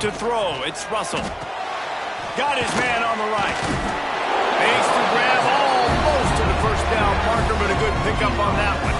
to throw. It's Russell. Got his man on the right. Makes the grab almost to the first down marker, but a good pickup on that one.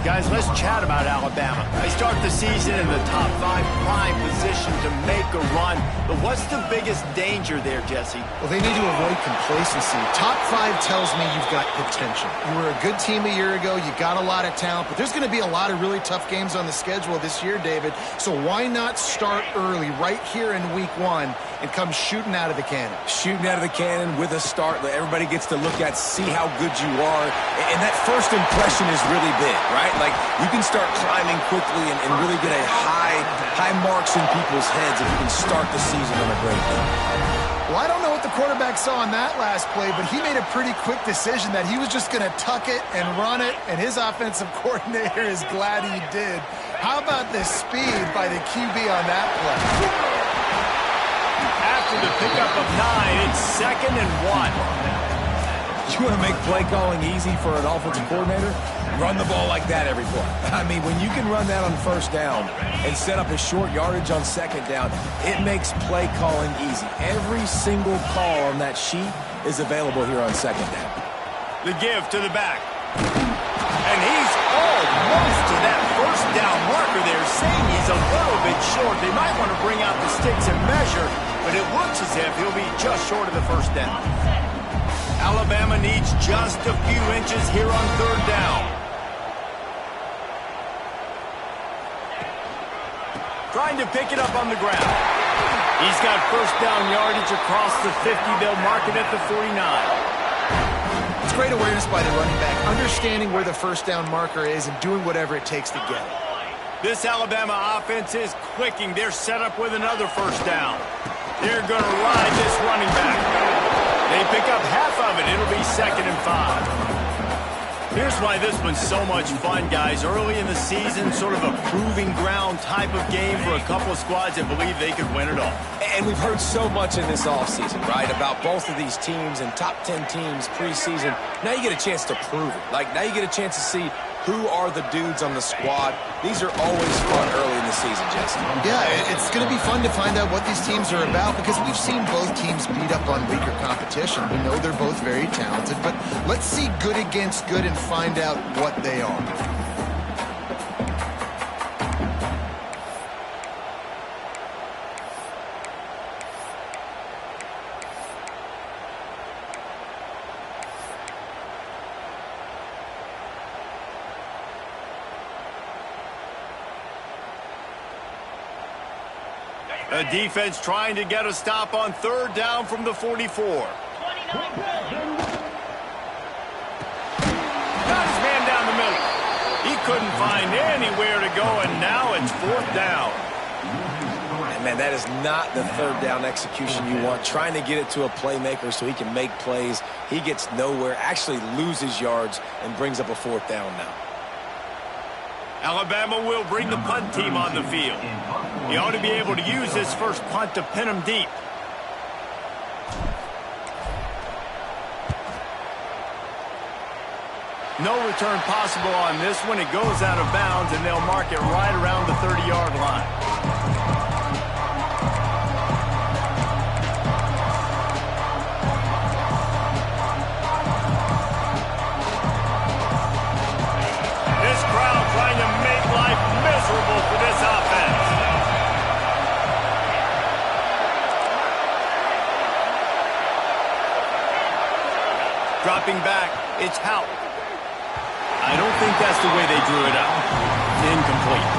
Guys, let's chat about Alabama. They start the season in the top 5, prime position to make a run. But what's the biggest danger there, Jesse? Well, they need to avoid complacency. Top 5 tells me you've got potential. You were a good team a year ago. You got a lot of talent. But there's going to be a lot of really tough games on the schedule this year, David. So why not start early right here in week 1 and come shooting out of the cannon? Shooting out of the cannon with a start that everybody gets to look at, see how good you are. And that first impression is really big, right? Like, you can start climbing quickly and really get a high marks in people's heads if you can start the season on a great note. Well, I don't know what the quarterback saw on that last play, but he made a pretty quick decision that he was just going to tuck it and run it, and his offensive coordinator is glad he did. How about the speed by the QB on that play? After the pickup of 9, it's 2nd and 1. You want to make play calling easy for an offensive coordinator? Run the ball like that every play. I mean, when you can run that on first down and set up a short yardage on second down, it makes play calling easy. Every single call on that sheet is available here on second down. The give to the back. And he's almost to that first down marker there, saying he's a little bit short. They might want to bring out the sticks and measure, but it looks as if he'll be just short of the first down. Alabama needs just a few inches here on 3rd down. Trying to pick it up on the ground. He's got first down yardage across the 50. They'll mark it at the 49. It's great awareness by the running back, understanding where the first down marker is and doing whatever it takes to get it. This Alabama offense is clicking. They're set up with another first down. They're going to ride this running back. They pick up half of it. It'll be 2nd and 5. Here's why this one's so much fun, guys. Early in the season, sort of a proving ground type of game for a couple of squads that believe they could win it all. And we've heard so much in this offseason, right, about both of these teams and top 10 teams preseason. Now you get a chance to prove it. Like, now you get a chance to see who are the dudes on the squad. These are always fun early in the season, Jesse. Yeah, it's going to be fun to find out what these teams are about because we've seen both teams beat up on weaker competition. We know they're both very talented, but let's see good against good and find out what they are. The defense trying to get a stop on 3rd down from the 44. Got his man down the middle. He couldn't find anywhere to go, and now it's 4th down. And man, that is not the 3rd down execution you want. Trying to get it to a playmaker so he can make plays. He gets nowhere, actually loses yards, and brings up a 4th down now. Alabama will bring the punt team on the field. He ought to be able to use this first punt to pin him deep. No return possible on this one. It goes out of bounds, and they'll mark it right around the 30-yard line. This crowd trying to make life miserable for this offense. Dropping back, it's Hout. I don't think that's the way they drew it up. Incomplete.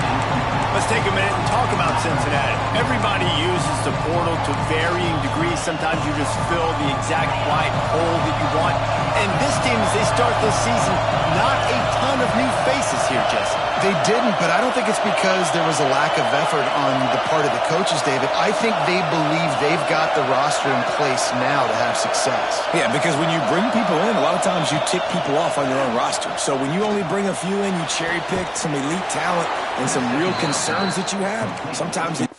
Let's take a minute and talk about Cincinnati. Everybody uses the portal to varying degrees. Sometimes you just fill the exact right hole that you want. And this team, as they start this season, not a ton of new faces here, Jesse. They didn't, but I don't think it's because there was a lack of effort on the part of the coaches, David. I think they believe they've got the roster in place now to have success. Yeah, because when you bring people in, a lot of times you tick people off on your own roster. So when you only bring a few in, you cherry-pick some elite talent and some real concerns that you have, sometimes it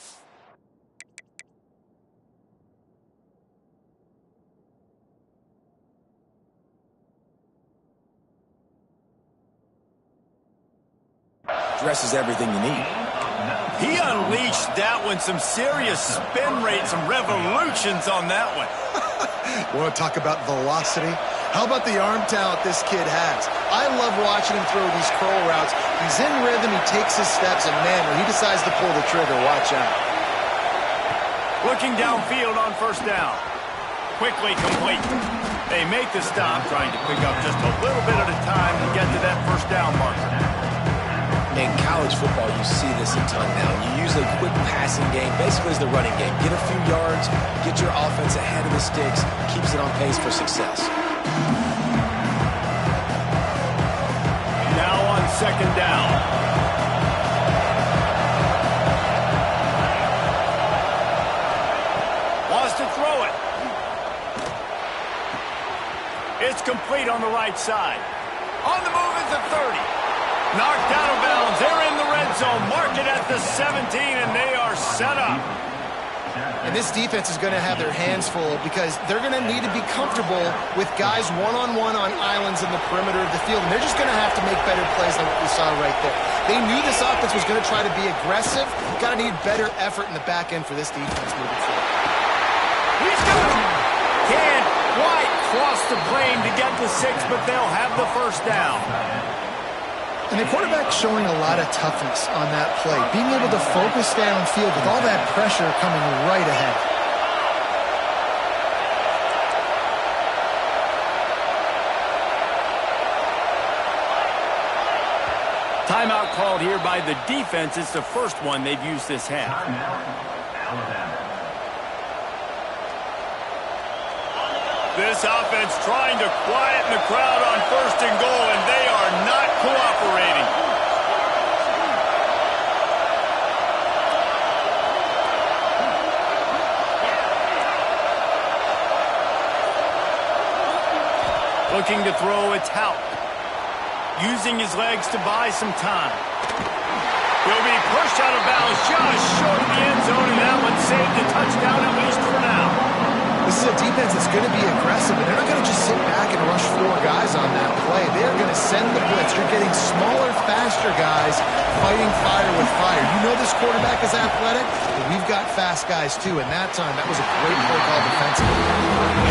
addresses everything you need. He unleashed that one, some serious spin rate, some revolutions on that one. Want to talk about velocity? How about the arm talent this kid has? I love watching him throw these curl routes. He's in rhythm, he takes his steps, and man, when he decides to pull the trigger, watch out. Looking downfield on first down. Quickly complete. They make the stop, trying to pick up just a little bit at a time to get to that first down marker. In college football, you see this a ton now. You use a quick passing game, basically as the running game. Get a few yards, get your offense ahead of the sticks, keeps it on pace for success. Now on second down. Wants to throw it. It's complete on the right side. On the move is the 30. Knocked out of bounds. They're in the red zone. Mark it at the 17, and they are set up. And this defense is going to have their hands full because they're going to need to be comfortable with guys one-on-one on islands in the perimeter of the field. And they're just going to have to make better plays than what we saw right there. They knew this offense was going to try to be aggressive. Got to need better effort in the back end for this defense moving forward. He's got it. Can't quite cross the plane to get to 6, but they'll have the first down. And the quarterback showing a lot of toughness on that play, being able to focus downfield with all that pressure coming right ahead. Timeout called here by the defense. It's the first one they've used this half. This offense trying to quieten the crowd on first and goal, and they are not cooperating. Looking to throw, it's Houck. Using his legs to buy some time. He'll be pushed out of bounds just short of the end zone, and that one saved a touchdown at least for now. This is a defense that's going to be aggressive, and they're not going to just sit back and rush 4 guys on that play. They're going to send the blitz. You're getting smaller, faster guys fighting fire with fire. You know this quarterback is athletic, but we've got fast guys too, and that time, that was a great play call defensively.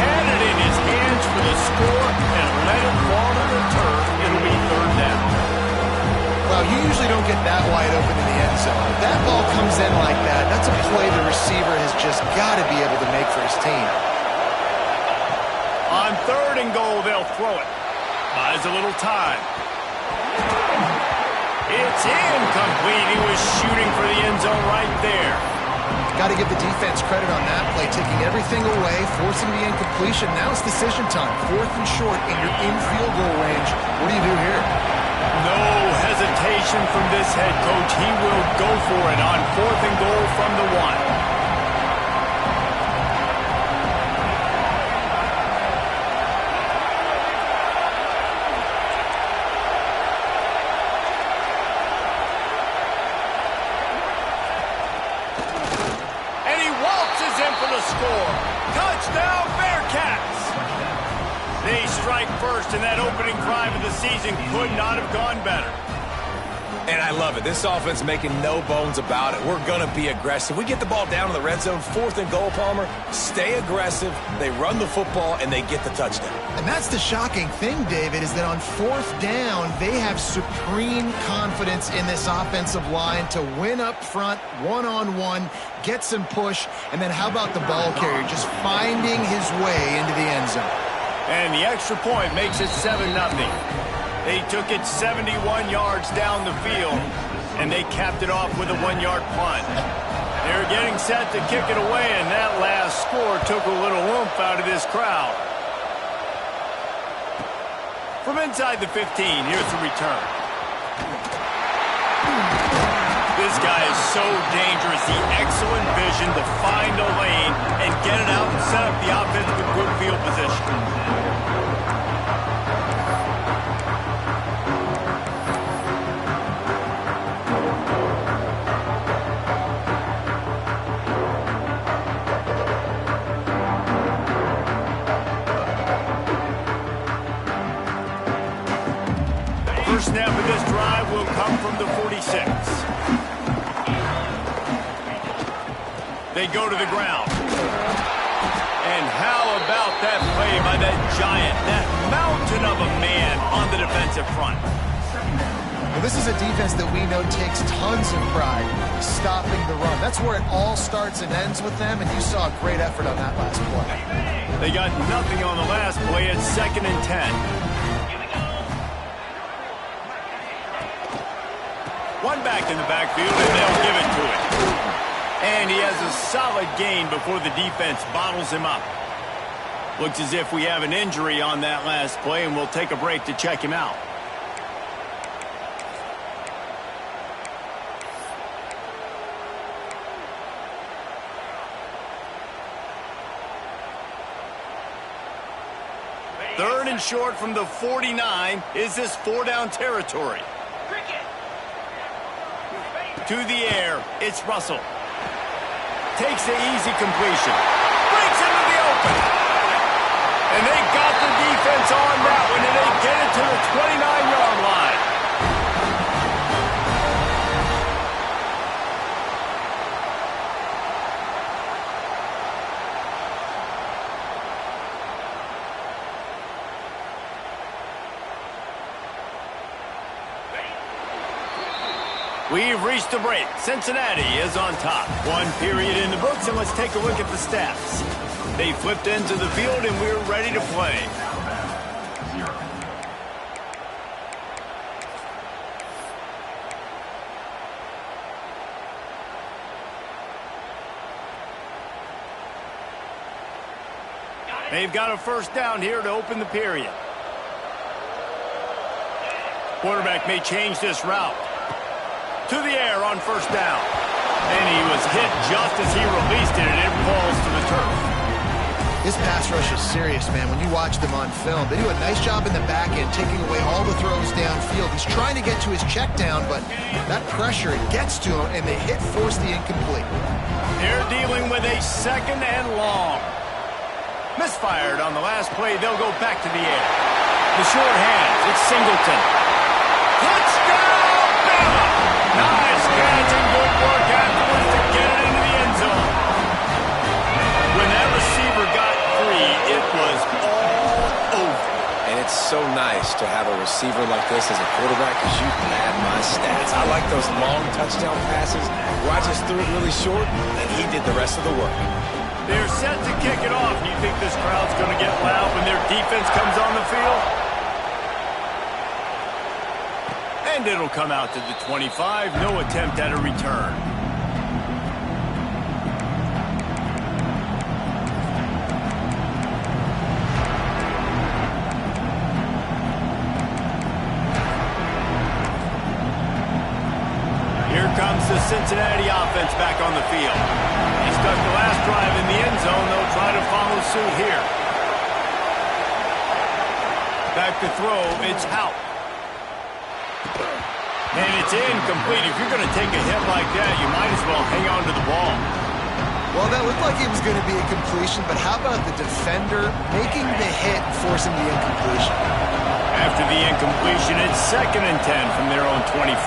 Had it in his hands for the score and let it fall to the turf. It'll be third down. Well, you usually don't get that wide open in the end zone. If that ball comes in like that, that's a play the receiver has just got to be able to make for his team. On third and goal, they'll throw it. Buys a little time. It's incomplete. He was shooting for the end zone right there. Got to give the defense credit on that play, taking everything away, forcing the incompletion. Now it's decision time. 4th and short, and you're in field goal range. What do you do here? No hesitation from this head coach. He will go for it on 4th and goal from the 1. Score. Touchdown, Bearcats! They strike first, and that opening drive of the season could not have gone better. And I love it. This offense making no bones about it. We're going to be aggressive. We get the ball down in the red zone, 4th and goal, Palmer. Stay aggressive. They run the football, and they get the touchdown. And that's the shocking thing, David, is that on 4th down, they have supreme confidence in this offensive line to win up front, one-on-one, get some push, and then how about the ball carrier just finding his way into the end zone? And the extra point makes it 7-0. They took it 71 yards down the field, and they capped it off with a 1-yard punt. They're getting set to kick it away, and that last score took a little oomph out of this crowd. From inside the 15, here's the return. This guy is so dangerous. The excellent vision to find a lane and get it out and set up the offense with good field position. First snap of this drive will come from the 46. They go to the ground. And how about that play by that giant, that mountain of a man on the defensive front? Well, this is a defense that we know takes tons of pride stopping the run. That's where it all starts and ends with them, and you saw a great effort on that last play. They got nothing on the last play. It's 2nd and 10. One back in the backfield, and they'll give it to it. And he has a solid gain before the defense bottles him up. Looks as if we have an injury on that last play, and we'll take a break to check him out. Third and short from the 49. Is this 4-down territory? To the air, it's Russell. Takes the easy completion. Breaks into the open. And they got the defense on that one, and they get it to the 29-yard line. We've reached the break. Cincinnati is on top. One period in the books, and let's take a look at the stats. They flipped into the field, and we're ready to play. They've got a first down here to open the period. Quarterback may change this route. To the air on first down. And he was hit just as he released it, and it falls to the turf. This pass rush is serious, man. When you watch them on film, they do a nice job in the back end, taking away all the throws downfield. He's trying to get to his check down, but that pressure, it gets to him, and the hit forced the incomplete. They're dealing with a 2nd and long. Misfired on the last play. They'll go back to the air. The short hands. It's Singleton. Touchdown, Bama! Nice catch and good work afterwards to get it into the end zone. When that receiver got free, it was all over. And it's so nice to have a receiver like this as a quarterback because you pad my stats. I like those long touchdown passes where I just threw it really short and he did the rest of the work. They're set to kick it off. Do you think this crowd's going to get loud when their defense comes on the field? And it'll come out to the 25. No attempt at a return. Here comes the Cincinnati offense back on the field. They stuck the last drive in the end zone. They'll try to follow suit here. Back to throw. It's Hout. And it's incomplete. If you're going to take a hit like that, you might as well hang on to the ball. Well, that looked like it was going to be a completion, but how about the defender making the hit and forcing the incompletion? After the incompletion, it's 2nd and 10 from their own 25.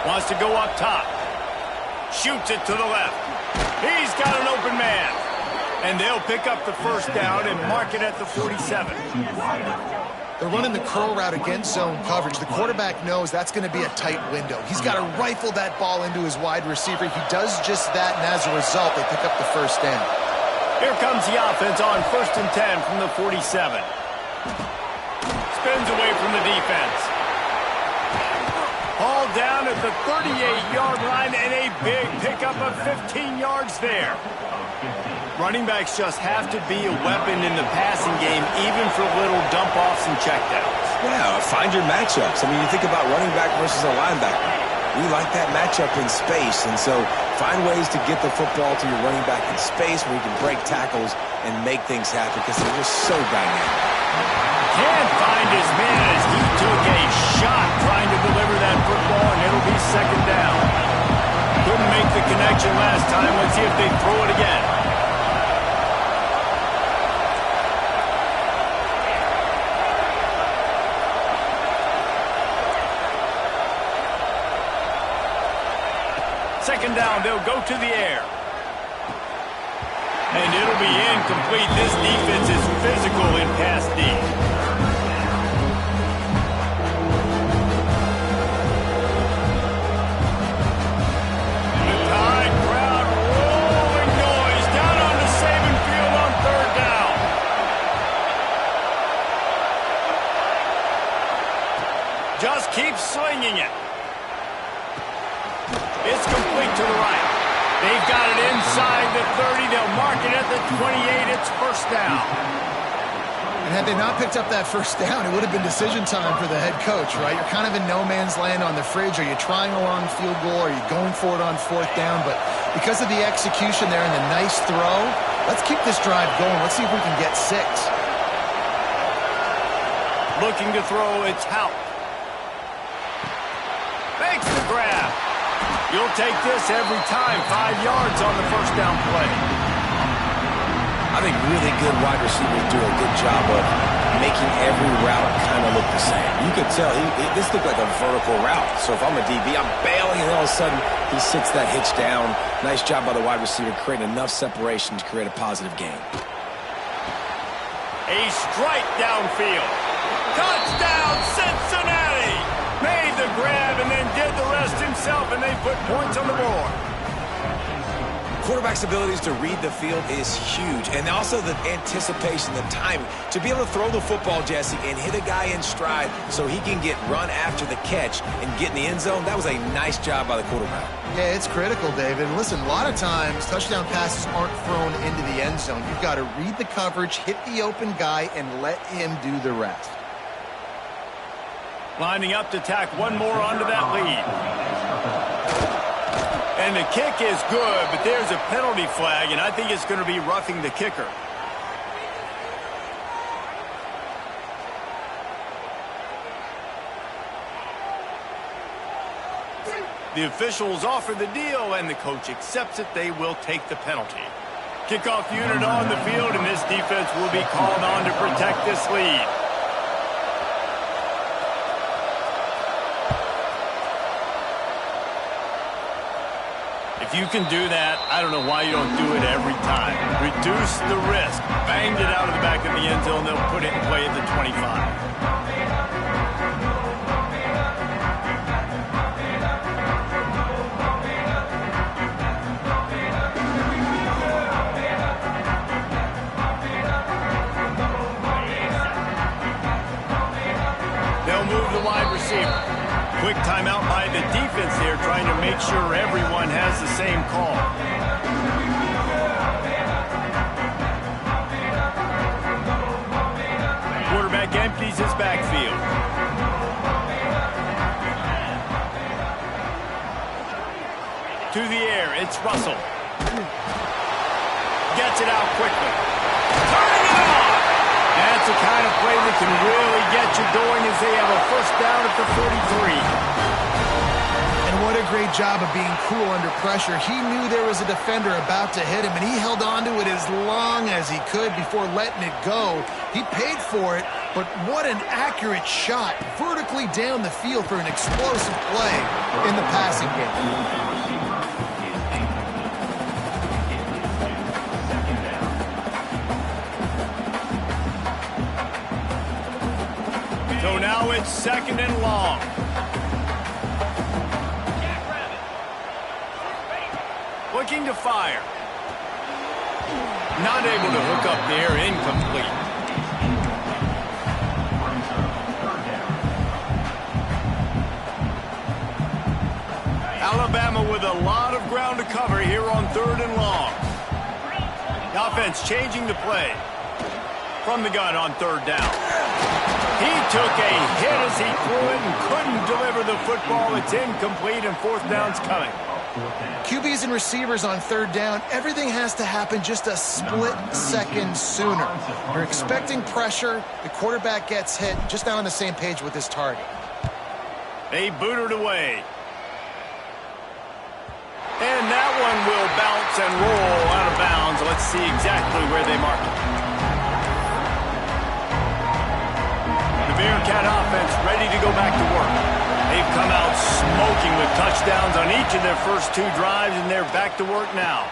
Wants to go up top. Shoots it to the left. He's got an open man. And they'll pick up the first down and mark it at the 47. They're running the curl route against zone coverage. The quarterback knows that's going to be a tight window. He's got to rifle that ball into his wide receiver. He does just that, and as a result, they pick up the first down. Here comes the offense on 1st and 10 from the 47. Spins away from the defense. Ball down at the 38-yard line, and a big pickup of 15 yards there. Running backs just have to be a weapon in the passing game, even for little dump-offs and checkdowns. Yeah, find your matchups. I mean, you think about running back versus a linebacker. We like that matchup in space, and so find ways to get the football to your running back in space where you can break tackles and make things happen because they're just so dynamic. Can't find his man as he took a shot trying to deliver that football, and it'll be 2nd down. Couldn't make the connection last time. Let's see if they throw it again. second down, they'll go to the air. And it'll be incomplete. This defense is physical in pass D. The Tide crowd rolling noise down on the Saban field on third down. Just keep slinging it. It's complete to the right. They've got it inside the 30. They'll mark it at the 28. It's first down. And had they not picked up that first down, it would have been decision time for the head coach, right? You're kind of in no man's land on the fridge. Are you trying a long field goal? Are you going for it on fourth down? But because of the execution there and the nice throw, let's keep this drive going. Let's see if we can get 6. Looking to throw, it's Houck. Makes the grab. You'll take this every time. 5 yards on the first down play. I think really good wide receivers do a good job of making every route kind of look the same. You could tell this looked like a vertical route. So if I'm a DB, I'm bailing, and all of a sudden he sits that hitch down. Nice job by the wide receiver creating enough separation to create a positive gain. A strike downfield. Touchdown, Cincinnati! Made the grab and then did the rest himself, and they put points on the board. Quarterback's abilities to read the field is huge, and also the anticipation, the timing. To be able to throw the football, Jesse, and hit a guy in stride so he can get run after the catch and get in the end zone, that was a nice job by the quarterback. Yeah, it's critical, David. And listen, a lot of times touchdown passes aren't thrown into the end zone. You've got to read the coverage, hit the open guy, and let him do the rest. Lining up to tack one more onto that lead. And the kick is good, but there's a penalty flag, and I think it's going to be roughing the kicker. The officials offer the deal, and the coach accepts it. They will take the penalty. Kickoff unit on the field, and this defense will be called on to protect this lead. If you can do that, I don't know why you don't do it every time. Reduce the risk. Banged it out of the back of the end zone. They'll put it in play at the 25. They'll move the wide receiver. Quick timeout by the defense there, trying to make sure everyone has the same call. Quarterback empties his backfield. To the air, it's Russell. Gets it out quickly. Turning it on! That's the kind of play that can really get you going as they have a first down at the 43. And what a great job of being cool under pressure. He knew there was a defender about to hit him, and he held on to it as long as he could before letting it go. He paid for it, but what an accurate shot vertically down the field for an explosive play in the passing game. So now it's second and long. Looking to fire. Not able to hook up there, incomplete. Alabama with a lot of ground to cover here on third and long. The offense changing the play. From the gun on third down. He took a hit as he threw it and couldn't deliver the football. It's incomplete, and fourth down's coming. QBs and receivers on third down, everything has to happen just a split second sooner. You're expecting pressure, the quarterback gets hit, just not on the same page with his target. They boot it away. And that one will bounce and roll out of bounds. Let's see exactly where they mark it. The Bearcat offense ready to go back to work. They've come out smoking with Touchdowns on each of their first 2 drives, and they're back to work now.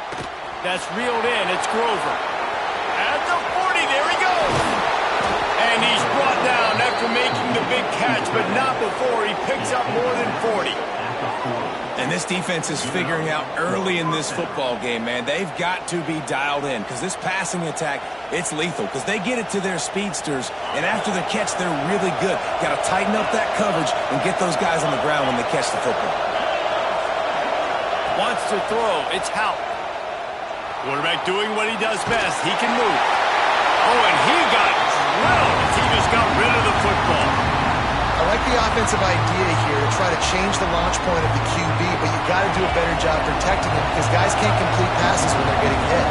That's reeled in. It's Grover. At the 40, there he goes. And he's brought down after making the big catch, but not before he picks up more than 40. And this defense is figuring out early in this football game, man. They've got to be dialed in because this passing attack, it's lethal because they get it to their speedsters, and after the catch, they're really good. Got to tighten up that coverage and get those guys on the ground when they catch the football. Wants to throw. It's Hout. Quarterback doing what he does best. He can move. Oh, and he got drilled as he just got rid of the football. I like the offensive idea here to try to change the launch point of the QB, but you got to do a better job protecting him because guys can't complete passes when they're getting hit.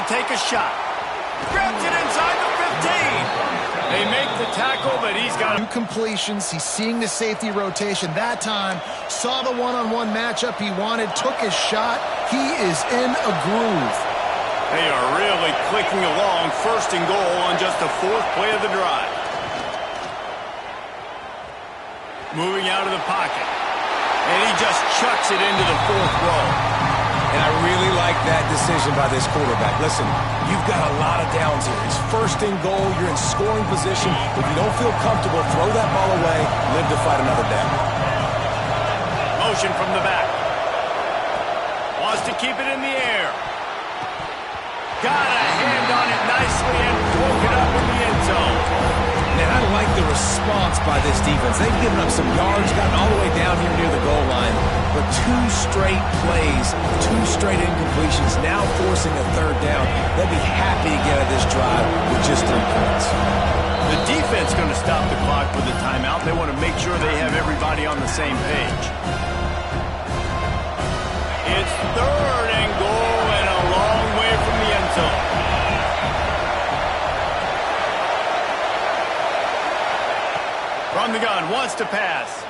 To take a shot. Grabs it inside the 15. They make the tackle, but he's got 2 completions. He's seeing the safety rotation. That time, saw the one-on-one matchup he wanted, took his shot. He is in a groove. They are really clicking along. 1st and goal on just the 4th play of the drive. Moving out of the pocket. And he just chucks it into the 4th row. And I really like that decision by this quarterback. Listen, you've got a lot of downs here. It's 1st and goal. You're in scoring position. If you don't feel comfortable, throw that ball away. Live to fight another down. Motion from the back. Wants to keep it in the air. Got a hand on it nicely and broke it up in the end zone. Man, I like the response by this defense. They've given up some yards, gotten all the way down here near the goal line. But 2 straight plays, 2 straight incompletions, now forcing a 3rd down. They'll be happy to get out of this drive with just 3 points. The defense going to stop the clock with a timeout. They want to make sure they have everybody on the same page. It's 3rd and goal and a long way from the end zone. From the gun, wants to pass.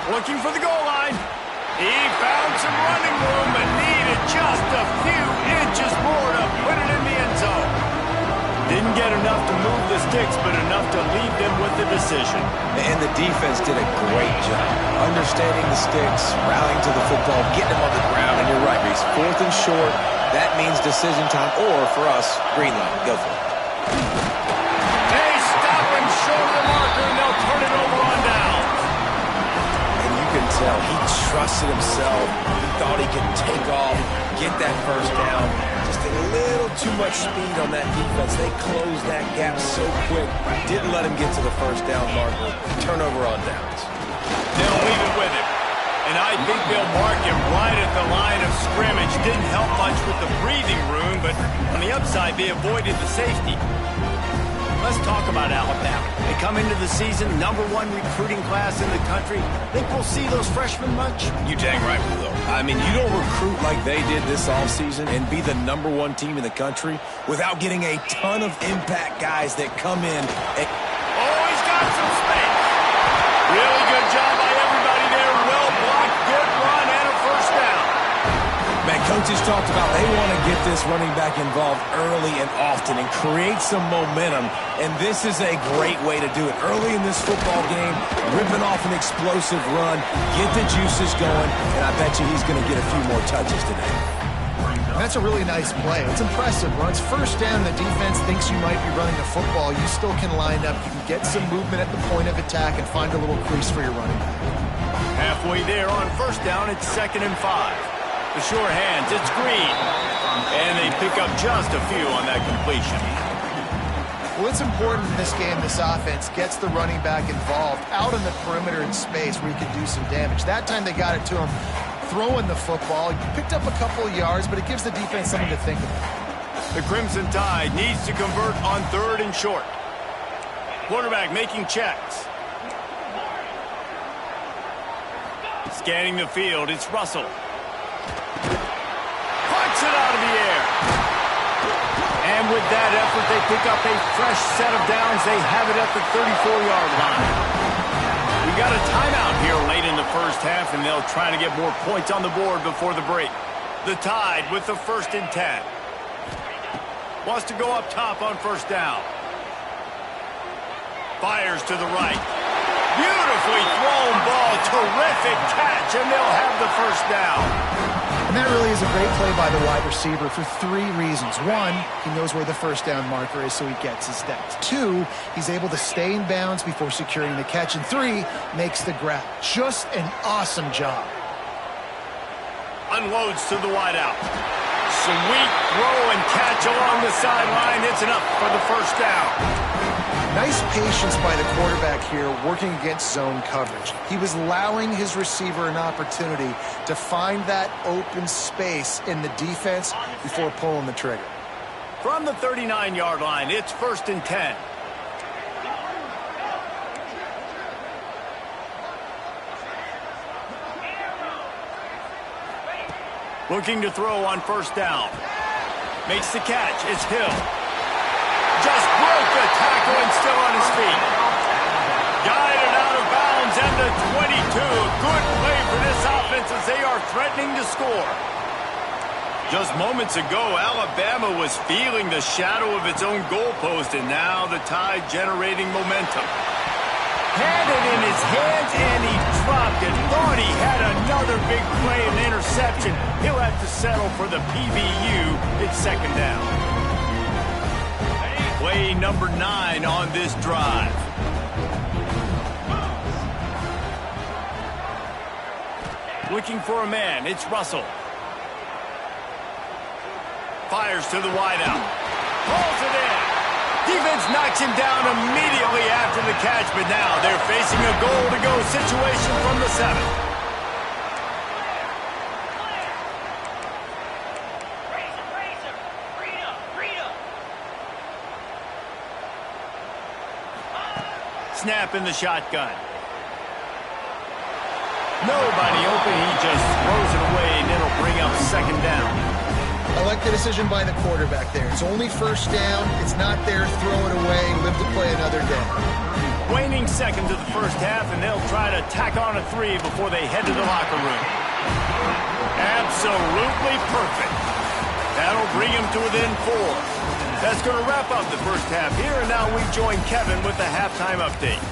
Looking for the goal line. He found some running room, but needed just a few inches more to put it in the end zone. Didn't get enough to move the sticks, but enough to leave them with the decision. And the defense did a great job understanding the sticks, rallying to the football, getting them on the ground. And you're right, Reese. 4th and short, that means decision time, or for us, green light. Go for it. They stop him short of the marker, and they'll turn it over on down. And you can tell he trusted himself. He thought he could take off, get that 1st down. Just a little too much speed on that defense. They closed that gap so quick. Didn't let him get to the 1st down marker. Turnover on downs. They'll leave it with him. And I think they'll mark him right at the line of scrimmage. Didn't help much with the breathing room, but on the upside, they avoided the safety. Let's talk about Alabama. They come into the season, #1 recruiting class in the country. Think we'll see those freshmen much? You dang right we will. I mean, you don't recruit like they did this offseason and be the #1 team in the country without getting a ton of impact guys that come in. Oh, he's got some space. Really good job by everybody there. Well blocked, good run, and a 1st down. Man, coaches talked about they want to get this running back involved early and often and create some momentum, and this is a great way to do it. Early in this football game, ripping off an explosive run, get the juices going, and I bet you he's going to get a few more touches today. That's a really nice play. It's impressive. When it's 1st down, the defense thinks you might be running the football. You still can line up. You can get some movement at the point of attack and find a little crease for your running back. Halfway there on 1st down, it's 2nd and 5. The sure hands, it's Green. And they pick up just a few on that completion. Well, it's important in this game, this offense gets the running back involved out on the perimeter in space where he can do some damage. That time they got it to him throwing the football. He picked up a couple of yards, but it gives the defense something to think about. The Crimson Tide needs to convert on 3rd and short. Quarterback making checks. Scanning the field, it's Russell. Punts it out of the air. And with that effort, they pick up a fresh set of downs. They have it at the 34-yard line. We got a timeout here late in the 1st half, and they'll try to get more points on the board before the break. The Tide with the 1st and 10. Wants to go up top on 1st down. Fires to the right. Beautifully thrown ball. Terrific catch, and they'll have the first down. And that really is a great play by the wide receiver for 3 reasons. 1, he knows where the first down marker is, so he gets his steps. 2, he's able to stay in bounds before securing the catch. And 3, makes the grab. Just an awesome job. Unloads to the wideout. Sweet throw and catch along the sideline. It's enough for the first down. Nice patience by the quarterback here working against zone coverage. He was allowing his receiver an opportunity to find that open space in the defense before pulling the trigger. From the 39-yard line, it's 1st and 10. Looking to throw on 1st down. Makes the catch. It's Hill. Just broke the tackle and still on his feet. Guided out of bounds at the 22. Good play for this offense as they are threatening to score. Just moments ago, Alabama was feeling the shadow of its own goalpost, and now the Tide generating momentum. Had it in his hands, and he dropped it. Thought he had another big play and interception. He'll have to settle for the PBU. It's 2nd down. Play number 9 on this drive. Looking for a man. It's Russell. Fires to the wideout. Pulls it in. Defense knocks him down immediately after the catch, but now they're facing a goal-to-go situation from the 7. Snap in the shotgun. Nobody open. He just throws it away, and it'll bring up 2nd down. I like the decision by the quarterback there. It's only 1st down. It's not there. Throw it away. Live to play another day. Waning seconds of the 1st half, and they'll try to tack on a 3 before they head to the locker room. Absolutely perfect. That'll bring him to within 4. That's going to wrap up the 1st half here, and now we join Kevin with the halftime update.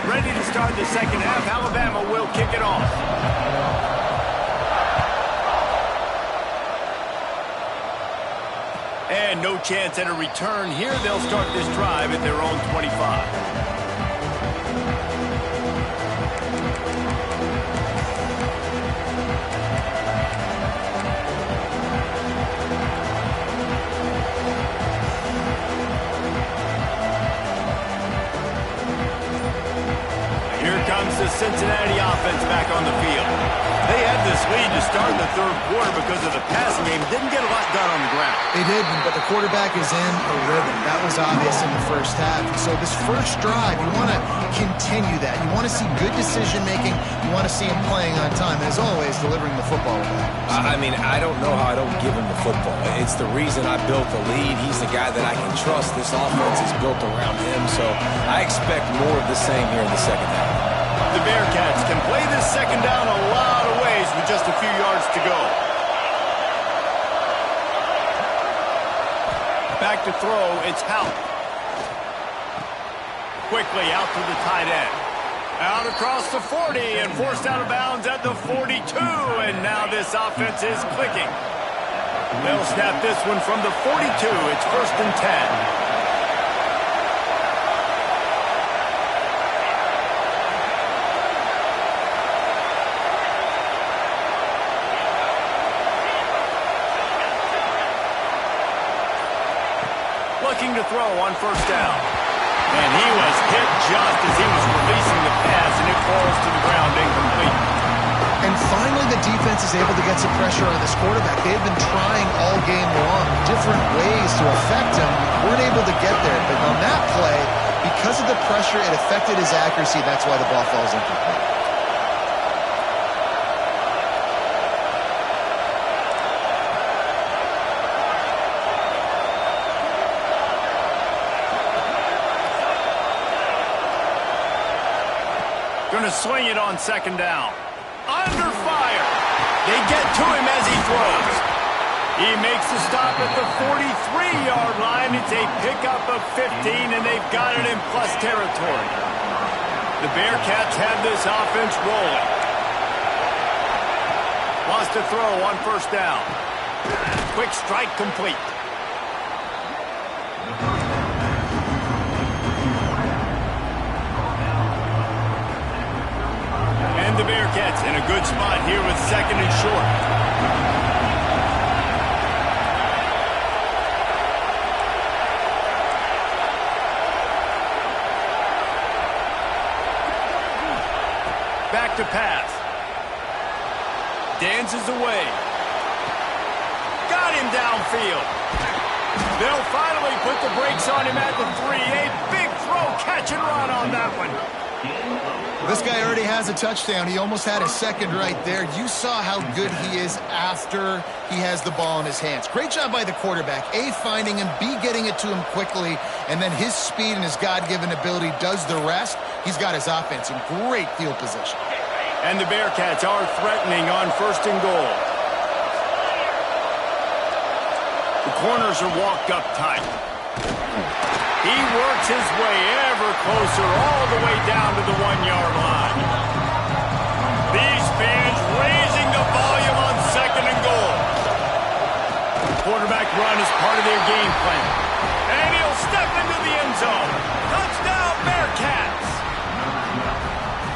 Ready to start the 2nd half. Alabama will kick it off. And no chance at a return here. They'll start this drive at their own 25. Here comes the Cincinnati offense back on the field. They had this lead to start in the 3rd quarter because of the passing game. Didn't get a lot done on the ground. They didn't, but the quarterback is in a rhythm. That was obvious in the 1st half. So this first drive, you want to continue that. You want to see good decision-making. You want to see him playing on time. And as always, delivering the football. I mean, I don't know how I don't give him the football. It's the reason I built the lead. He's the guy that I can trust. This offense is built around him. So I expect more of the same here in the 2nd half. The Bearcats can play this 2nd down a lot of ways with just a few yards to go. Back to throw, it's Houck. Quickly out to the tight end. Out across the 40 and forced out of bounds at the 42. And now this offense is clicking. They'll snap this one from the 42. It's 1st and 10. Looking to throw on 1st down. And he was hit just as he was releasing the pass, and it falls to the ground incomplete. And finally, the defense is able to get some pressure on this quarterback. They've been trying all game long, different ways to affect him. Weren't able to get there. But on that play, because of the pressure, it affected his accuracy. That's why the ball falls incomplete. Going to swing it on 2nd down. Under fire. They get to him as he throws. He makes the stop at the 43-yard line. It's a pickup of 15, and they've got it in plus territory. The Bearcats have this offense rolling. Wants to throw on first down. Quick strike complete. And the Bearcats in a good spot here with second and short. Back to pass. Dances away. Got him downfield. They'll finally put the brakes on him at the 3. A big throw, catch and run on that one. This guy already has a touchdown. He almost had a second right there. You saw how good he is after he has the ball in his hands. Great job by the quarterback. A, finding him, B, getting it to him quickly, and then his speed and his God-given ability does the rest. He's got his offense in great field position. And the Bearcats are threatening on first and goal. The corners are walked up tight. He works his way ever closer all the way down to the 1-yard line. These fans raising the volume on second and goal. Quarterback run is part of their game plan. And he'll step into the end zone. Touchdown, Bearcats!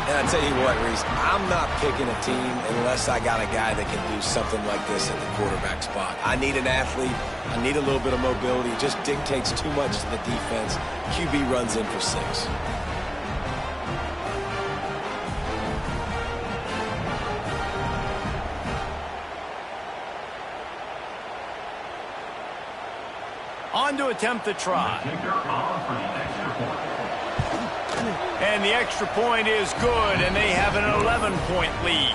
And I tell you what, Reese, I'm not picking a team unless I got a guy that can do something like this at the quarterback spot. I need an athlete. I need a little bit of mobility. It just dictates too much to the defense. QB runs in for 6. On to attempt the try. And the extra point is good, and they have an 11-point lead.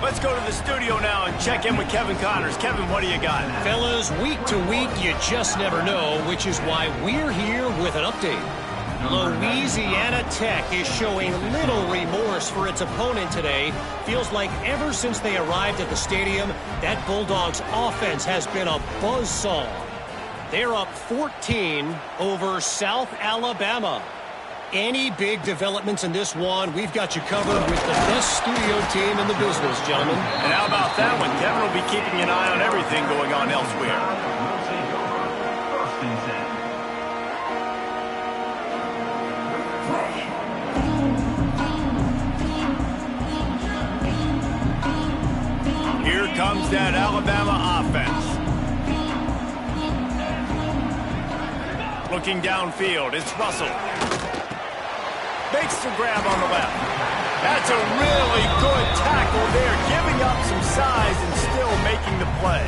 Let's go to the studio now and check in with Kevin Connors. Kevin, what do you got? Fellas, week to week, you just never know, which is why we're here with an update. Louisiana Tech is showing little remorse for its opponent today. Feels like ever since they arrived at the stadium, that Bulldogs offense has been a buzzsaw. They're up 14 over South Alabama. Any big developments in this one, we've got you covered with the best studio team in the business, gentlemen. And how about that one? Kevin will be keeping an eye on everything going on elsewhere. Here comes that Alabama offense. Looking downfield, it's Russell. Makes the grab on the left. That's a really good tackle there, giving up some size and still making the play.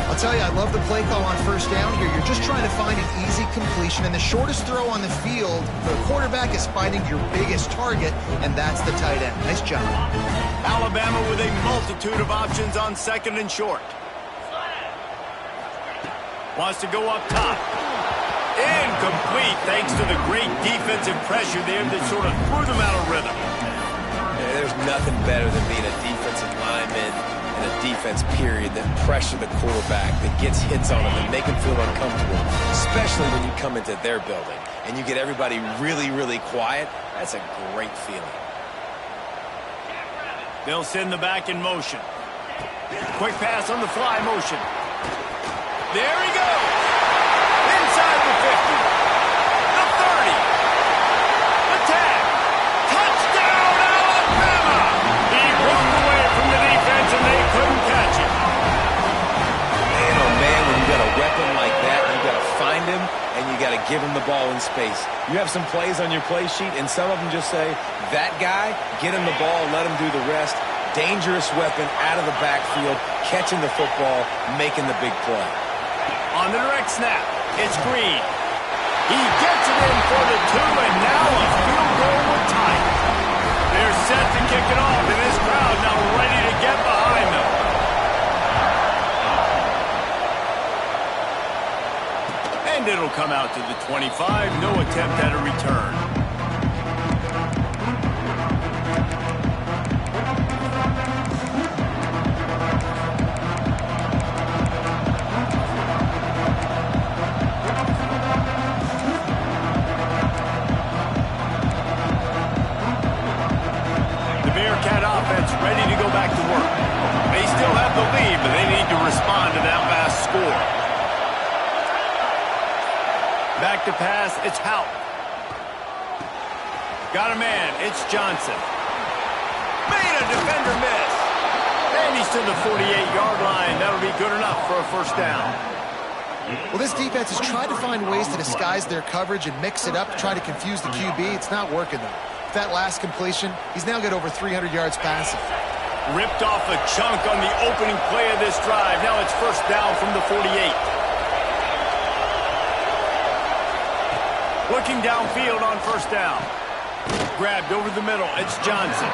I'll tell you, I love the play call on first down here. You're just trying to find an easy completion, and the shortest throw on the field for the quarterback is finding your biggest target, and that's the tight end. Nice job. Alabama with a multitude of options on second and short. Wants to go up top. Incomplete, thanks to the great defensive pressure there that sort of threw them out of rhythm. Yeah, there's nothing better than being a defensive lineman and a defense period that pressure the quarterback, that gets hits on him and make him feel uncomfortable, especially when you come into their building and you get everybody really, really quiet. That's a great feeling. They'll send the back in motion. Quick pass on the fly motion. There he goes. Inside the 50. The 30. The 10. Touchdown, Alabama! He broke away from the defense and they couldn't catch him. Man, oh man, when you got a weapon like that, you got to find him and you got to give him the ball in space. You have some plays on your play sheet and some of them just say, that guy, get him the ball, let him do the rest. Dangerous weapon out of the backfield, catching the football, making the big play. On the direct snap, it's Green. He gets it in for the 2, and now a field goal will tie it. They're set to kick it off, and this crowd now ready to get behind them. And it'll come out to the 25. No attempt at a return. Bearcat offense ready to go back to work. They still have the lead, but they need to respond to that last score. Back to pass, it's Hout. Got a man, it's Johnson. Made a defender miss. And he's to the 48-yard line. That'll be good enough for a first down. Well, this defense has tried to find ways to disguise their coverage and mix it up to try to confuse the QB. It's not working, though. With that last completion, he's now got over 300 yards passing. Ripped off a chunk on the opening play of this drive. Now it's first down from the 48. Looking downfield on first down. Grabbed over the middle. It's Johnson.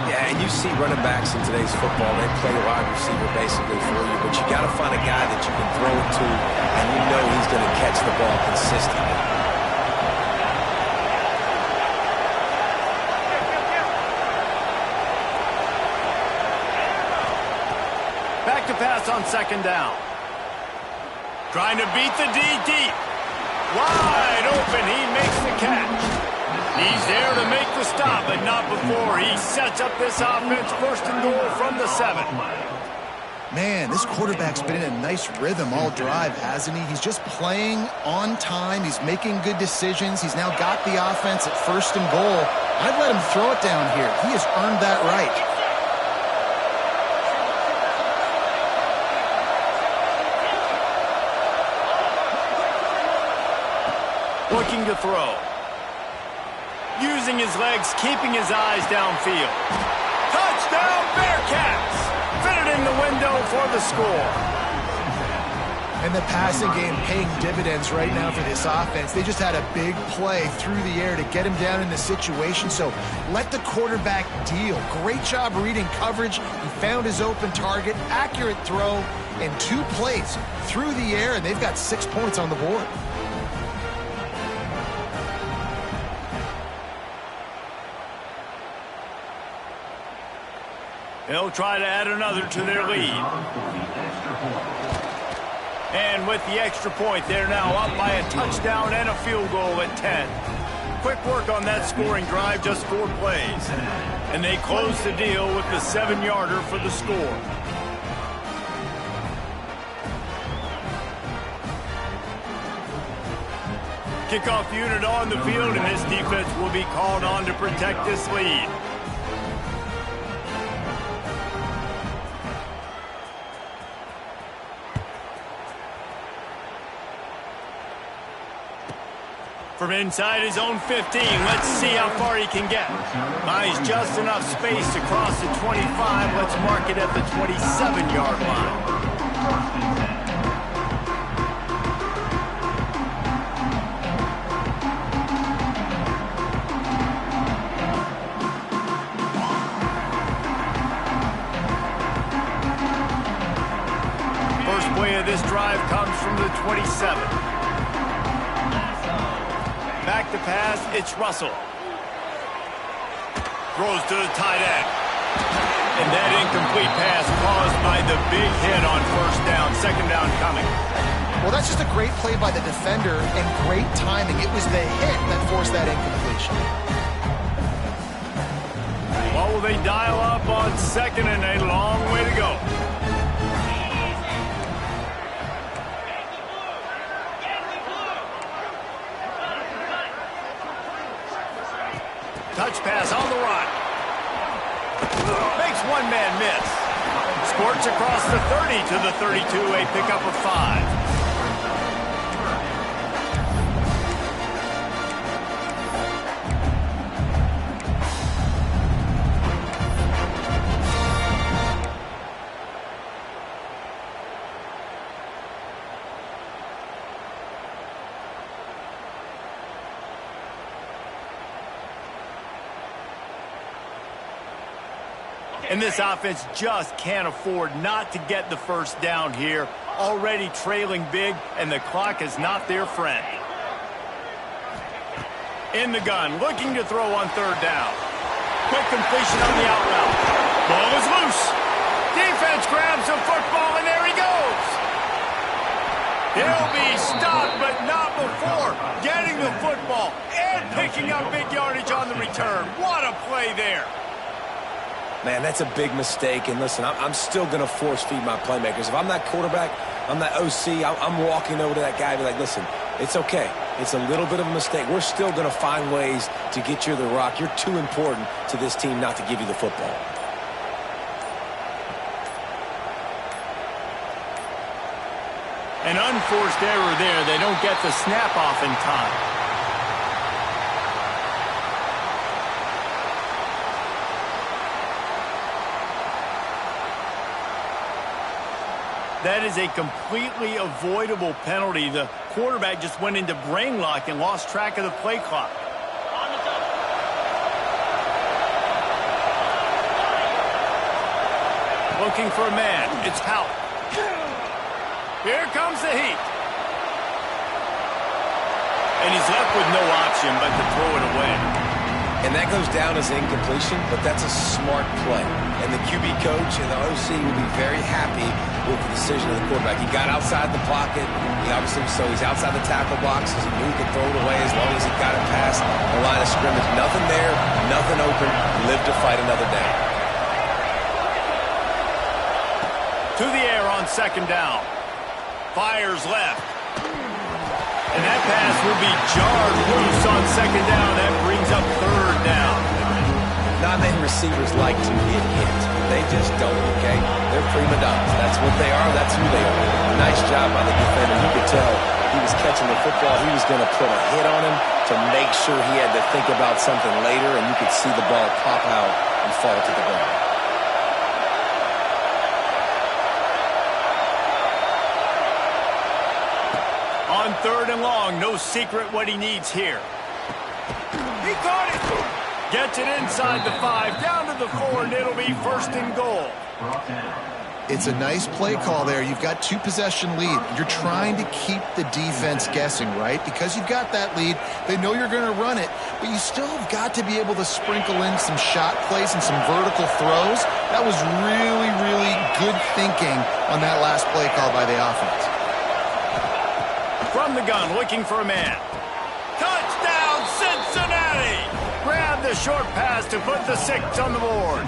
Yeah, and you see running backs in today's football, they play wide receiver basically for you, but you got to find a guy that you can throw it to, and you know he's going to catch the ball consistently. Back to pass on second down. Trying to beat the D deep. Wide open, he makes the catch. He's there to make the stop, but not before he sets up this offense first and goal from the 7. Man, this quarterback's been in a nice rhythm all drive, hasn't he? He's just playing on time. He's making good decisions. He's now got the offense at first and goal. I'd let him throw it down here. He has earned that right. Looking to throw. Using his legs, keeping his eyes downfield. Touchdown, Bearcats! Fitted in the window for the score. And the passing game paying dividends right now for this offense. They just had a big play through the air to get him down in the situation. So let the quarterback deal. Great job reading coverage. He found his open target, accurate throw, and 2 plays through the air, and they've got 6 points on the board. They'll try to add another to their lead. And with the extra point, they're now up by a touchdown and a field goal at 10. Quick work on that scoring drive, just 4 plays. And they close the deal with the 7-yarder for the score. Kickoff unit on the field, and this defense will be called on to protect this lead. From inside his own 15, let's see how far he can get. Buys just enough space to cross the 25. Let's mark it at the 27-yard line. First play of this drive comes from the 27. Back to pass, it's Russell. Throws to the tight end. And that incomplete pass caused by the big hit on first down. Second down coming. Well, that's just a great play by the defender and great timing. It was the hit that forced that incompletion. Well, will they dial up on second and a long way to go? Touch pass on the run. Makes one man miss. Squirts across the 30 to the 32, a pickup of 5. And this offense just can't afford not to get the first down here. Already trailing big, and the clock is not their friend. In the gun, looking to throw on third down. Quick completion on the out route. Ball is loose. Defense grabs the football, and there he goes. He'll be stopped, but not before getting the football and picking up big yardage on the return. What a play there. Man, that's a big mistake. And listen, I'm still going to force feed my playmakers. If I'm that quarterback, I'm that OC, I'm walking over to that guy and be like, listen, it's okay. It's a little bit of a mistake. We're still going to find ways to get you the rock. You're too important to this team not to give you the football. An unforced error there. They don't get the snap off in time. That is a completely avoidable penalty. The quarterback just went into brain lock and lost track of the play clock. Looking for a man. It's Howell. Here comes the heat. And he's left with no option but to throw it away. And that goes down as incompletion, but that's a smart play. And the QB coach and the OC will be very happy with the decision of the quarterback. He got outside the pocket. He's outside the tackle box. He knew he could throw it away as long as he got it past the line of scrimmage. Nothing there, nothing open. Live to fight another day. To the air on second down. Fires left. And that pass will be jarred loose on second down. That brings up third down. Not many receivers like to get hit. They just don't, okay? They're prima donnas. That's what they are. That's who they are. Nice job by the defender. You could tell he was catching the football. He was going to put a hit on him to make sure he had to think about something later, and you could see the ball pop out and fall to the ground. On third and long, no secret what he needs here. He caught it. Gets it inside the 5, down to the 4, and it'll be first and goal. It's a nice play call there. You've got 2-possession lead. You're trying to keep the defense guessing, right? Because you've got that lead, they know you're going to run it, but you still have got to be able to sprinkle in some shot plays and some vertical throws. That was really, really good thinking on that last play call by the offense. From the gun, looking for a man. Touchdown, Cincinnati! Grab the short pass to put the 6 on the board.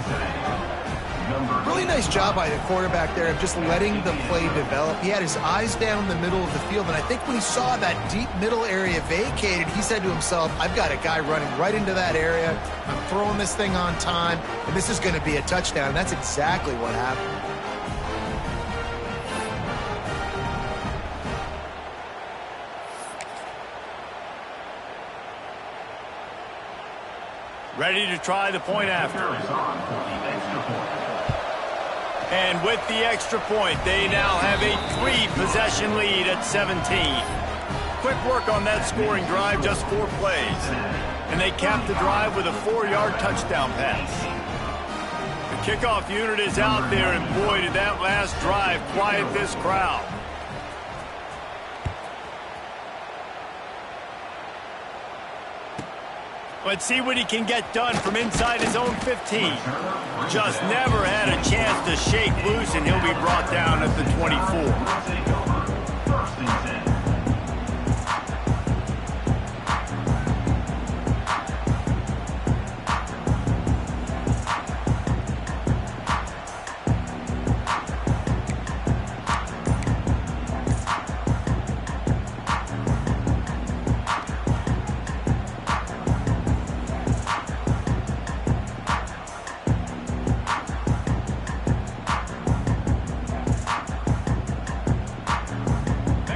Really nice job by the quarterback there of just letting the play develop. He had his eyes down the middle of the field, and I think when he saw that deep middle area vacated, he said to himself, I've got a guy running right into that area. I'm throwing this thing on time, and this is going to be a touchdown. And that's exactly what happened. Ready to try the point after. And with the extra point, they now have a 3-possession lead at 17. Quick work on that scoring drive, just 4 plays. And they cap the drive with a 4-yard touchdown pass. The kickoff unit is out there, and boy, did that last drive quiet this crowd. Let's see what he can get done from inside his own 15. Just never had a chance to shake loose, and he'll be brought down at the 24.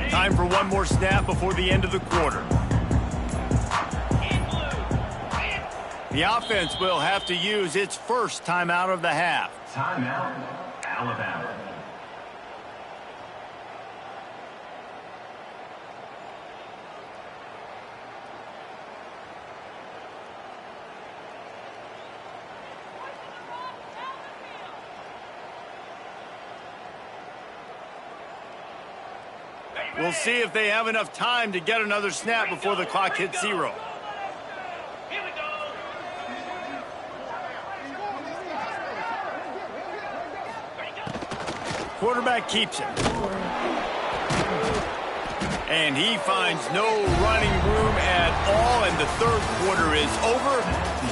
Time for one more snap before the end of the quarter. The offense will have to use its first timeout of the half. Timeout, Alabama. We'll see if they have enough time to get another snap before the clock hits 0. Quarterback keeps it. And he finds no running room at all, and the third quarter is over.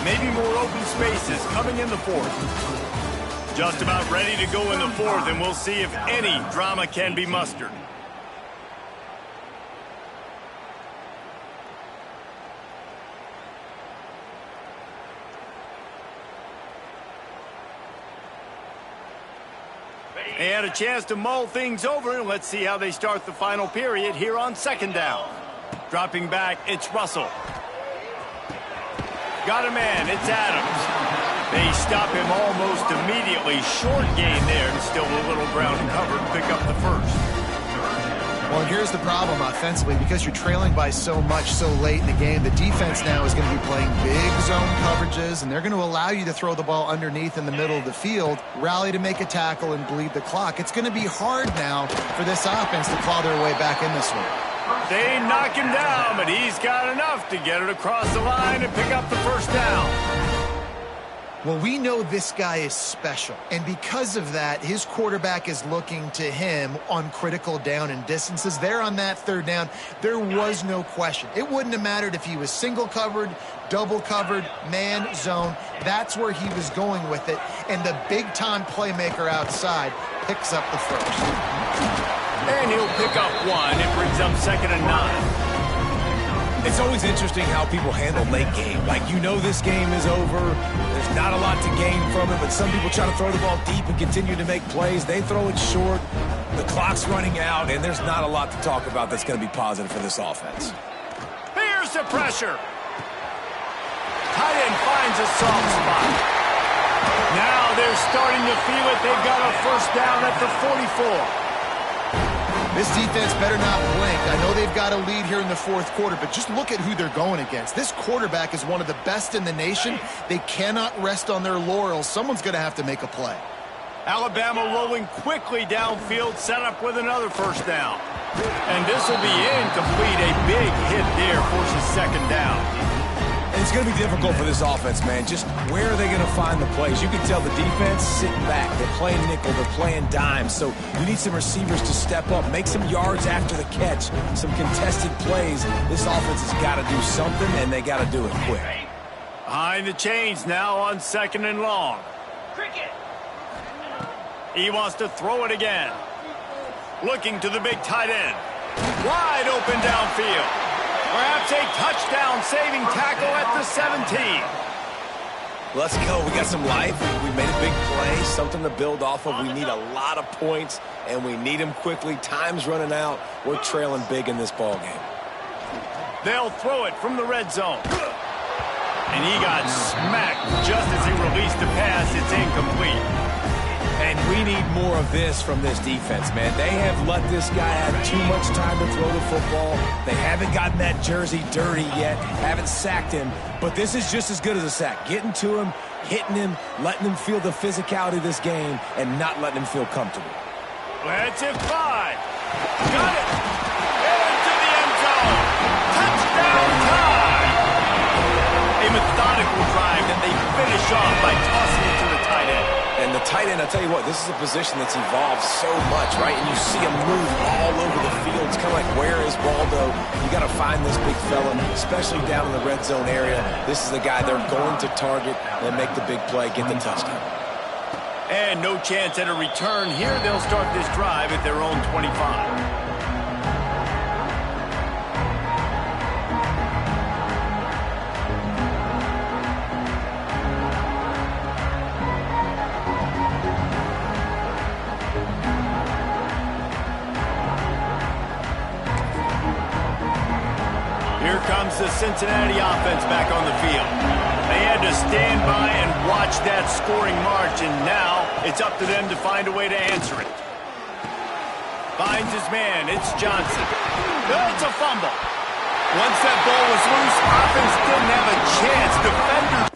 maybe more open spaces coming in the fourth. Just about ready to go in the fourth, and we'll see if any drama can be mustered. They had a chance to mull things over, and let's see how they start the final period here on second down. Dropping back, it's Russell. Got a man, it's Adams. They stop him almost immediately. Short gain there, and still a little ground covered. Pick up the first. Well, here's the problem offensively. Because you're trailing by so much so late in the game, the defense now is going to be playing big zone coverages, and they're going to allow you to throw the ball underneath in the middle of the field, rally to make a tackle, and bleed the clock. It's going to be hard now for this offense to claw their way back in this one. They knock him down, but he's got enough to get it across the line and pick up the first down. Well, we know this guy is special, and because of that, his quarterback is looking to him on critical down and distances. There on that third down, there was no question. It wouldn't have mattered if he was single covered, double covered, man, zone. That's where he was going with it, and the big-time playmaker outside picks up the first. And he'll pick up one. It brings up 2nd and 9. It's always interesting how people handle late game. Like, you know this game is over. There's not a lot to gain from it, but some people try to throw the ball deep and continue to make plays. They throw it short. The clock's running out, and there's not a lot to talk about that's going to be positive for this offense. Here's the pressure. Tight end finds a soft spot. Now they're starting to feel it. They've got a first down at the 44. This defense better not blink. I know they've got a lead here in the fourth quarter, but just look at who they're going against. This quarterback is one of the best in the nation. They cannot rest on their laurels. Someone's going to have to make a play. Alabama rolling quickly downfield, set up with another first down. And this will be incomplete. A big hit there forces 2nd down. And it's going to be difficult for this offense, man. Just where are they going to find the plays? You can tell the defense sitting back. They're playing nickel. They're playing dime. So you need some receivers to step up, make some yards after the catch, some contested plays. This offense has got to do something, and they got to do it quick. Behind the chains now on 2nd and long. Cricket. He wants to throw it again. Looking to the big tight end. Wide open downfield. Perhaps a touchdown-saving tackle at the 17. Let's go. We got some life. We made a big play, something to build off of. We need a lot of points, and we need them quickly. Time's running out. We're trailing big in this ball game. They'll throw it from the red zone. And he got smacked just as he released the pass. It's incomplete. And we need more of this from this defense, man. They have let this guy have too much time to throw the football. They haven't gotten that jersey dirty yet, haven't sacked him. But this is just as good as a sack. Getting to him, hitting him, letting him feel the physicality of this game, and not letting him feel comfortable. Let's it fly. Got it. Into the end zone. Touchdown time. A methodical drive that they finish off by tossing it to the tight end. And the tight end, I'll tell you what, this is a position that's evolved so much, right? And you see him move all over the field. It's kind of like, where is Waldo? You got to find this big fella, especially down in the red zone area. This is the guy they're going to target and make the big play, get the touchdown. And no chance at a return here. They'll start this drive at their own 25. Here comes the Cincinnati offense back on the field. They had to stand by and watch that scoring march, and now it's up to them to find a way to answer it. Finds his man. It's Johnson. It's a fumble. Once that ball was loose, offense didn't have a chance. Defenders.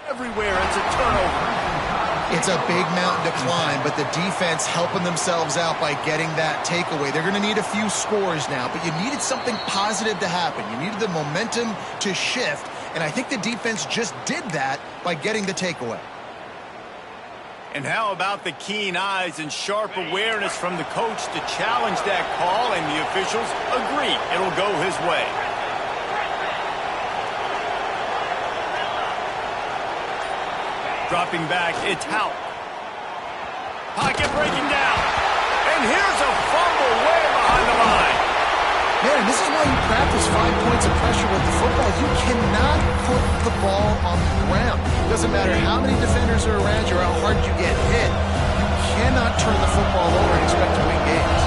Everywhere, it's a turnover. It's a big mountain to climb, but the defense helping themselves out by getting that takeaway. They're going to need a few scores now, but you needed something positive to happen. You needed the momentum to shift, and I think the defense just did that by getting the takeaway. And how about the keen eyes and sharp awareness from the coach to challenge that call, and the officials agree it'll go his way. Dropping back, it's Hout. Pocket breaking down. And here's a fumble way behind the line. Man, this is why you practice 5 points of pressure with the football. You cannot put the ball on the ground. It doesn't matter how many defenders are around you or how hard you get hit. You cannot turn the football over and expect to win games.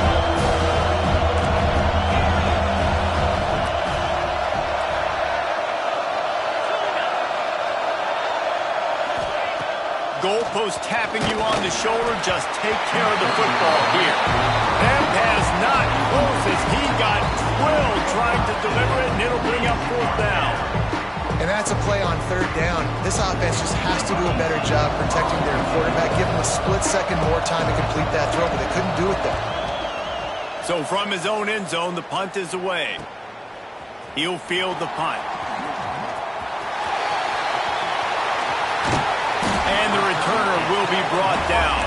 Goalpost tapping you on the shoulder. Just take care of the football here. That pass not close as he got drilled trying to deliver it, and it'll bring up 4th down. And that's a play on 3rd down. This offense just has to do a better job protecting their quarterback. Give him a split second more time to complete that throw, but they couldn't do it there. So from his own end zone, the punt is away. He'll field the punt. And the returner will be brought down.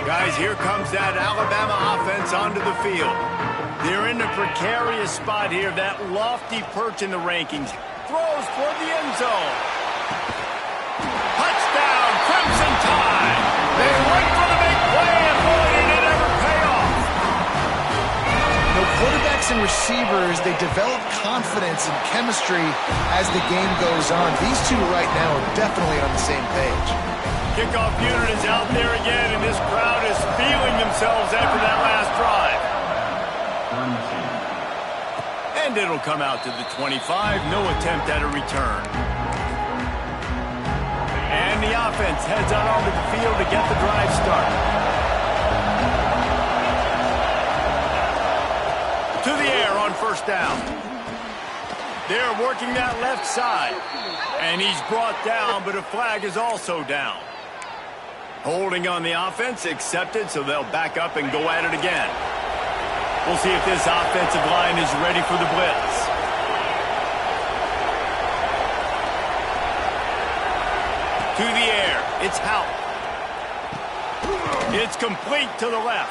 Guys, here comes that Alabama offense onto the field. They're in a precarious spot here, that lofty perch in the rankings. Throws toward the end zone. Touchdown, Crimson Tide. They went for the big play, and boy, did it ever pay off. Quarterbacks and receivers, they develop confidence and chemistry as the game goes on. These two right now are definitely on the same page. Kickoff unit is out there again, and this crowd is feeling themselves after that last drive. And it'll come out to the 25. No attempt at a return. And the offense heads on onto the field to get the drive started. To the air on 1st down. They're working that left side. And he's brought down, but a flag is also down. Holding on the offense, accepted, so they'll back up and go at it again. We'll see if this offensive line is ready for the blitz. To the air, it's Hout. It's complete to the left.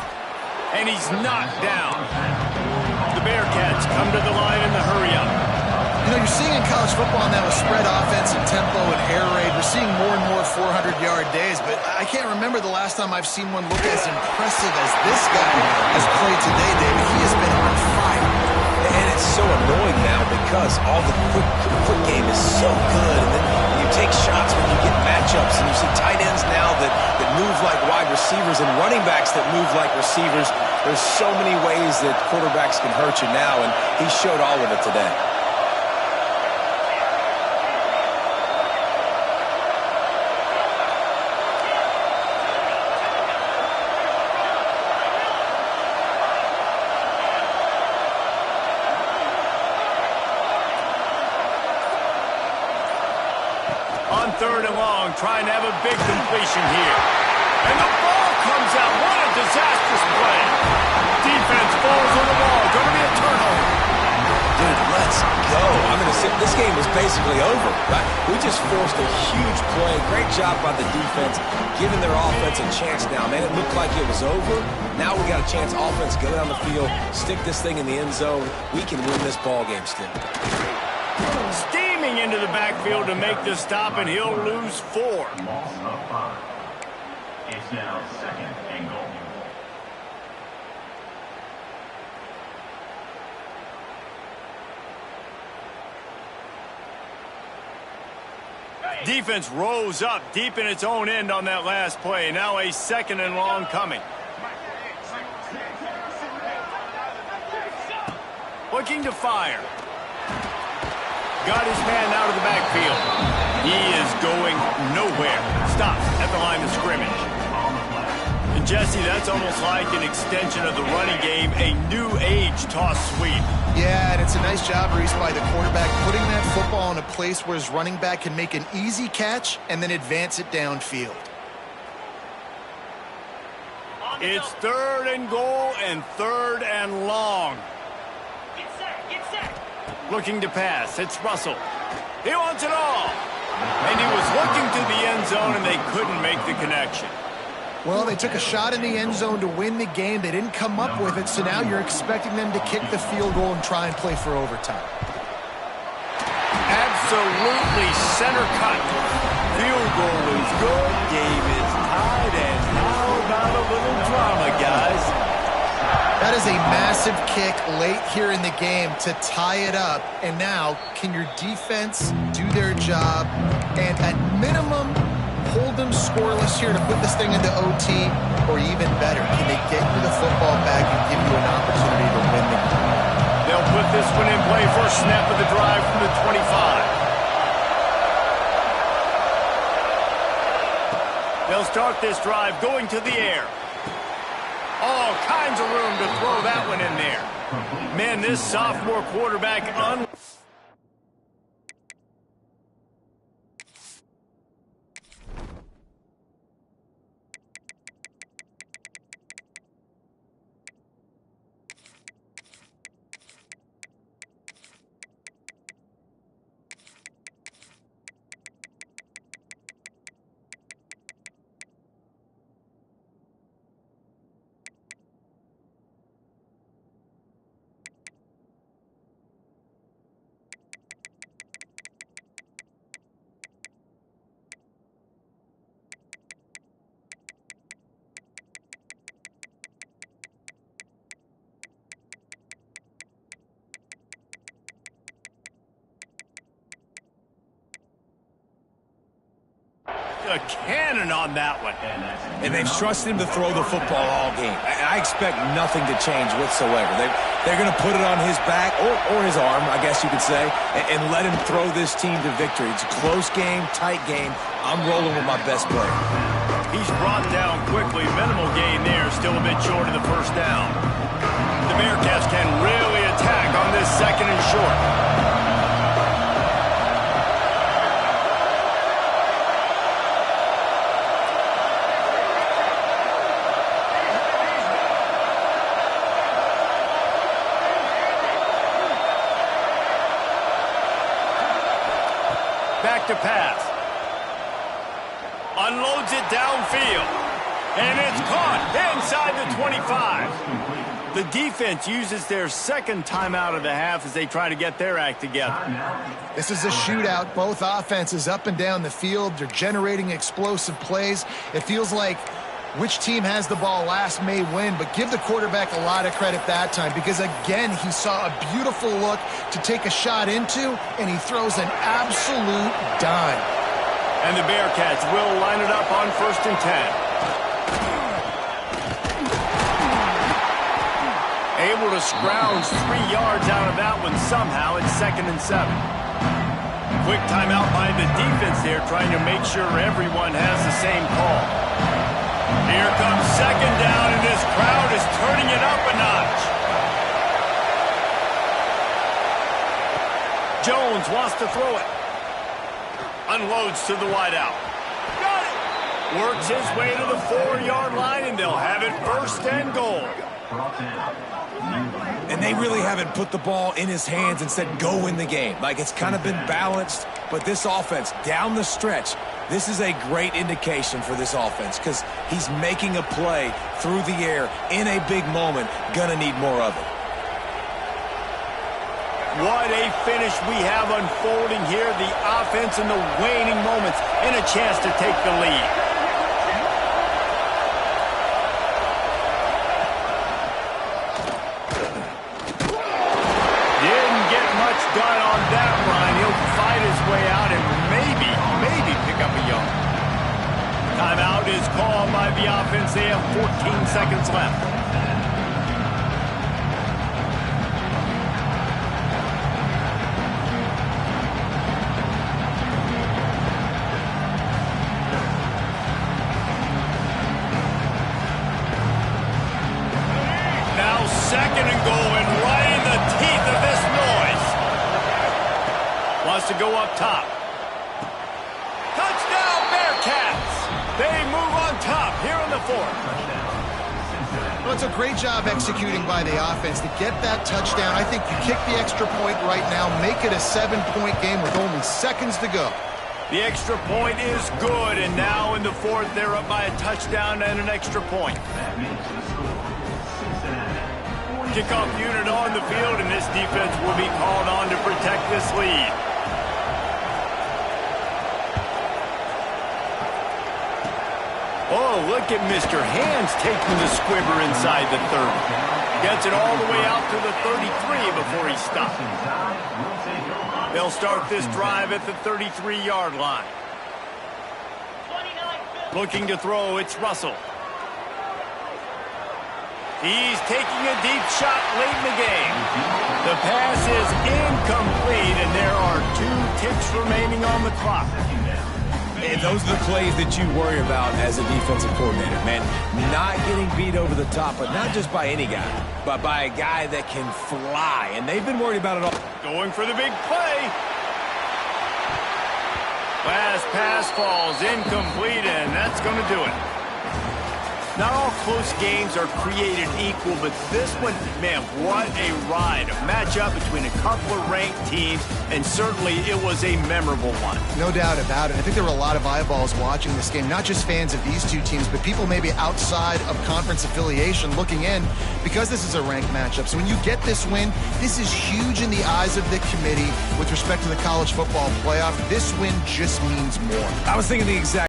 And he's knocked down. The Bearcats come to the line in the hurry-up. You know, you're seeing in college football now a spread offense and tempo and air raid. We're seeing more and more 400-yard days, but I can't remember the last time I've seen one look as impressive as this guy has played today, David. He has been on fire. And it's so annoying now because all the quick game is so good, and then you take shots when you get matchups, and you see tight ends now that move like wide receivers and running backs that move like receivers. There's so many ways that quarterbacks can hurt you now, and he showed all of it today. On 3rd and long, trying to have a big completion here. And the ball comes out. What a disastrous play. Defense falls on the ball. Going to be a turnover. Dude, let's go. I'm going to say this game was basically over, right? We just forced a huge play. Great job by the defense, giving their offense a chance now. Man, it looked like it was over. Now we got a chance. Offense, go down the field, stick this thing in the end zone. We can win this ball game still. Steaming into the backfield to make the stop, and he'll lose 4. Loss of 5. It's now 2nd and goal. Defense rose up deep in its own end on that last play. Now a 2nd and long coming. Looking to fire. Got his man out of the backfield. He is going nowhere. Stops at the line of scrimmage. And Jesse, that's almost like an extension of the running game, a new age toss sweep. Yeah, and it's a nice job, Reese, by the quarterback, putting that football in a place where his running back can make an easy catch and then advance it downfield. It's 3rd and goal and 3rd and long. Get set. Looking to pass. It's Russell. He wants it all. And he was looking to the end zone, and they couldn't make the connection. Well, they took a shot in the end zone to win the game. They didn't come up with it, so now you're expecting them to kick the field goal and try and play for overtime. Absolutely center cut. Field goal is good. Game is tied, and how about a little drama, guys? That is a massive kick late here in the game to tie it up. And now, can your defense do their job and at minimum hold them scoreless here to put this thing into OT, or even better, can they get you the football back and give you an opportunity to win the game? They'll put this one in play. First snap of the drive from the 25. They'll start this drive going to the air. All kinds of room to throw that one in there. Man, this sophomore quarterback a cannon on that one. And they've trusted him to throw the football all game. I expect nothing to change whatsoever. They're going to put it on his back, or his arm, I guess you could say, and let him throw this team to victory. It's a close game, tight game. I'm rolling with my best player. He's brought down quickly. Minimal gain there, still a bit short of the first down. The Bearcats can really attack on this 2nd and short. Back to pass. Unloads it downfield. And it's caught inside the 25. The defense uses their 2nd timeout of the half as they try to get their act together. This is a shootout. Both offenses up and down the field. They're generating explosive plays. It feels like which team has the ball last may win, but give the quarterback a lot of credit that time because, again, he saw a beautiful look to take a shot into, and he throws an absolute dime. And the Bearcats will line it up on 1st and 10. Able to scrounge 3 yards out of that one somehow. It's 2nd and 7. Quick timeout by the defense there, trying to make sure everyone has the same call. Here comes 2nd down, and this crowd is turning it up a notch. Jones wants to throw it. Unloads to the wideout. Got it! Works his way to the 4-yard line, and they'll have it 1st and goal. And they really haven't put the ball in his hands and said, go win the game. Like, it's kind of been balanced, but this offense, down the stretch, this is a great indication for this offense because he's making a play through the air in a big moment. Gonna need more of it. What a finish we have unfolding here. The offense in the waning moments and a chance to take the lead. Didn't get much done on that run. He'll fight his way out and maybe pick up a yard. Timeout is called by the offense. They have 14 seconds left. Now 2nd and goal, and right in the teeth of this noise. Wants to go up top. Touchdown, Bearcats! They move on top here in the 4th. Well, it's a great job executing by the offense to get that touchdown. I think you kick the extra point right now, make it a 7-point game with only seconds to go. The extra point is good, and now in the fourth, they're up by a touchdown and an extra point. That makes the score Cincinnati. Kickoff unit on the field, and this defense will be called on to protect this lead. Oh, look at Mr. Hands taking the squibber inside the 30. Gets it all the way out to the 33 before he stops. They'll start this drive at the 33-yard line. Looking to throw, it's Russell. He's taking a deep shot late in the game. The pass is incomplete, and there are 2 ticks remaining on the clock. And those are the plays that you worry about as a defensive coordinator, man. Not getting beat over the top, but not just by any guy, but by a guy that can fly. And they've been worried about it all. Going for the big play. Last pass falls incomplete, and that's going to do it. Not all close games are created equal, but this one, man, what a ride. A matchup between a couple of ranked teams, and certainly it was a memorable one. No doubt about it. I think there were a lot of eyeballs watching this game, not just fans of these two teams, but people maybe outside of conference affiliation looking in because this is a ranked matchup. So when you get this win, this is huge in the eyes of the committee with respect to the college football playoff. This win just means more. I was thinking the exact